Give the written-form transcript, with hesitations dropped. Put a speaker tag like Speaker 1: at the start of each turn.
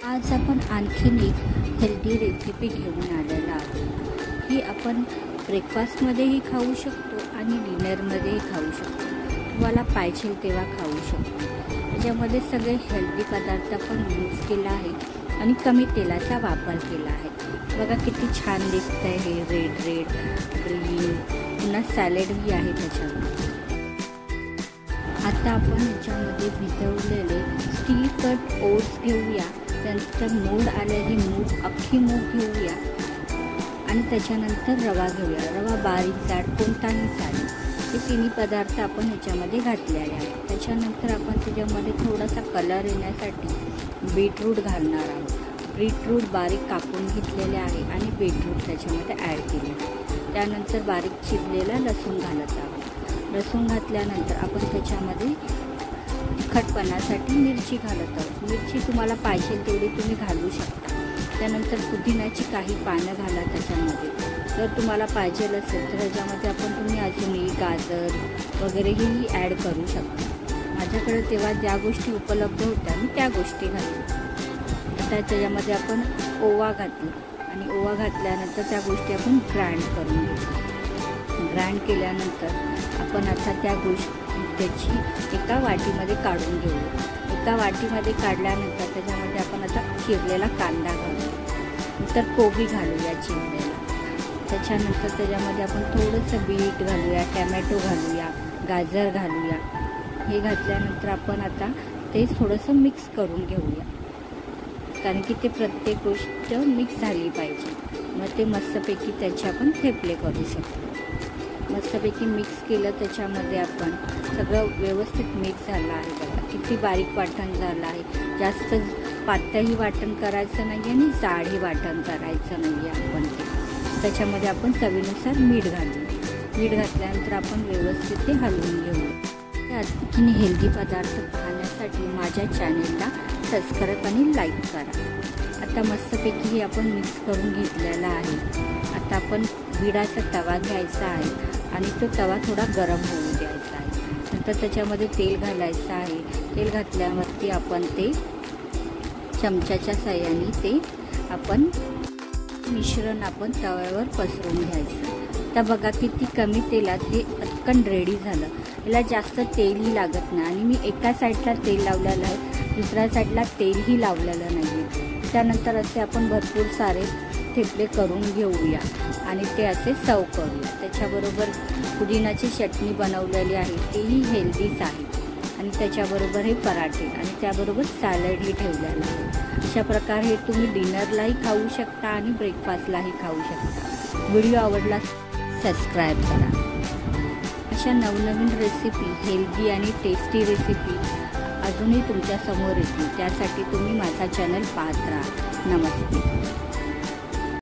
Speaker 1: आज आपण आणखीन एक हेल्दी रेसिपी घेऊन आलेला आहोत। ही आपण ब्रेकफास्टमध्येही खाऊ शकतो आणि डिनरमध्येही खाऊ शकतो। तुम्हाला पाहिजे तेव्हा खाऊ शकतो। त्याच्यामध्ये सगळे हेल्दी पदार्थ आपण यूज केला आहे आणि कमी तेलाचा वापर केला आहे। बघा किती छान दिसतंय हे रेड ग्रीन, पुन्हा सॅलडही आहे त्याच्यामध्ये। आता आपण याच्यामध्ये भिजवलेले स्टील कट ओट्स घेऊया, त्यानंतर मूग आलेली मूग, अख्खी मूग घेऊया आणि त्याच्यानंतर रवा घेऊया। रवा बारीक जाड कोणताही चालेल। हे तिन्ही पदार्थ आपण ह्याच्यामध्ये घातलेले आहेत। त्याच्यानंतर आपण त्याच्यामध्ये थोडासा कलर येण्यासाठी बीटरूट घालणार आहोत। बीटरूट बारीक कापून घेतलेले आहे आणि बीटरूट त्याच्यामध्ये ॲड केले। त्यानंतर बारीक चिरलेला लसूण घालत आहोत। लसूण घातल्यानंतर आपण त्याच्यामध्ये तिखटपणासाठी मिरची घालत आहोत। मिरची तुम्हाला पाहिजे तेवढी तुम्ही घालू शकता। त्यानंतर पुदिन्याची काही पानं घाला त्याच्यामध्ये। जर तुम्हाला पाहिजे असेल तर त्याच्यामध्ये तुम्ही अजूनही गाजर वगैरेही ॲड करू शकता। माझ्याकडे तेव्हा ज्या गोष्टी उपलब्ध होत्या मी त्या गोष्टी घातल्या। आता त्याच्यामध्ये आपण ओवा घातला आणि ओवा घातल्यानंतर त्या गोष्टी आपण ग्राइंड करून घेऊ। ग्राइंड केल्यानंतर आपण आता त्या त्याची एका वाटीमध्ये काढून घेऊ। एका वाटीमध्ये काढल्यानंतर त्याच्यामध्ये आपण आता चिरलेला कांदा घालू, नंतर कोबी घालूया चिरलेला। त्याच्यानंतर त्याच्यामध्ये आपण थोडंसं बीट घालूया, टॅमॅटो घालूया, गाजर घालूया। हे घातल्यानंतर आपण आता ते थोडंसं मिक्स करून घेऊया, कारण की ते प्रत्येक गोष्ट मिक्स झाली पाहिजे। मग ते मस्तपैकी त्याचे आपण थेपले करू शकतो। मस्तपैकी मिक्स केलं, त्याच्यामध्ये आपण सगळं व्यवस्थित मिक्स झालं आहे। बघा किती बारीक वाटण झालं आहे। जास्त पातळही वाटण करायचं नाही आणि जाडही वाटण करायचं नाही आहे आपण ते। त्याच्यामध्ये आपण चवीनुसार मीठ घालू। मीठ घातल्यानंतर आपण व्यवस्थित ते हलवून घेऊ। आणखीन हेल्दी पदार्थ खाण्यासाठी माझ्या चॅनेलला सबस्क्राईब आणि लाईक करा। आता मस्तपैकी हे आपण मिक्स करून घेतलेला आहे। आता आपण विडाचा तवा घ्यायचा आहे आणि तो तवा थोडा गरम होऊ द्यायचा आहे। नंतर त्याच्यामध्ये तेल घालायचं आहे। तेल घातल्यावरती आपण ते चमच्याच्या साहाय्याने ते आपण मिश्रण आपण तव्यावर पसरून घ्यायचं। तर बघा किती कमी तेलात हे पटकन रेडी झालं। याला जास्त तेलही लागत नाही आणि मी एका साईडला तेल लावलेलं आहे, दुसऱ्या साईडला तेलही लावलेलं नाही। त्यानंतर असे आपण भरपूर सारे थेपले करून घेऊया आणि ते असे सर्व करूया। त्याच्याबरोबर पुदिन्याची चटणी बनवलेली आहे, तेही हेल्दीच आहे आणि त्याच्याबरोबर हे पराठे आणि त्याबरोबर सॅलडही ठेवलेलं आहे। अशा प्रकारे हे तुम्ही डिनरलाही खाऊ शकता आणि ब्रेकफास्टलाही खाऊ शकता। व्हिडिओ आवडला सबस्क्राईब करा। अशा नवनवीन रेसिपी, हेल्दी आणि टेस्टी रेसिपी अजूनही तुमच्यासमोर येतील। त्यासाठी तुम्ही माझा चॅनल पाहत राहा। नमस्ते।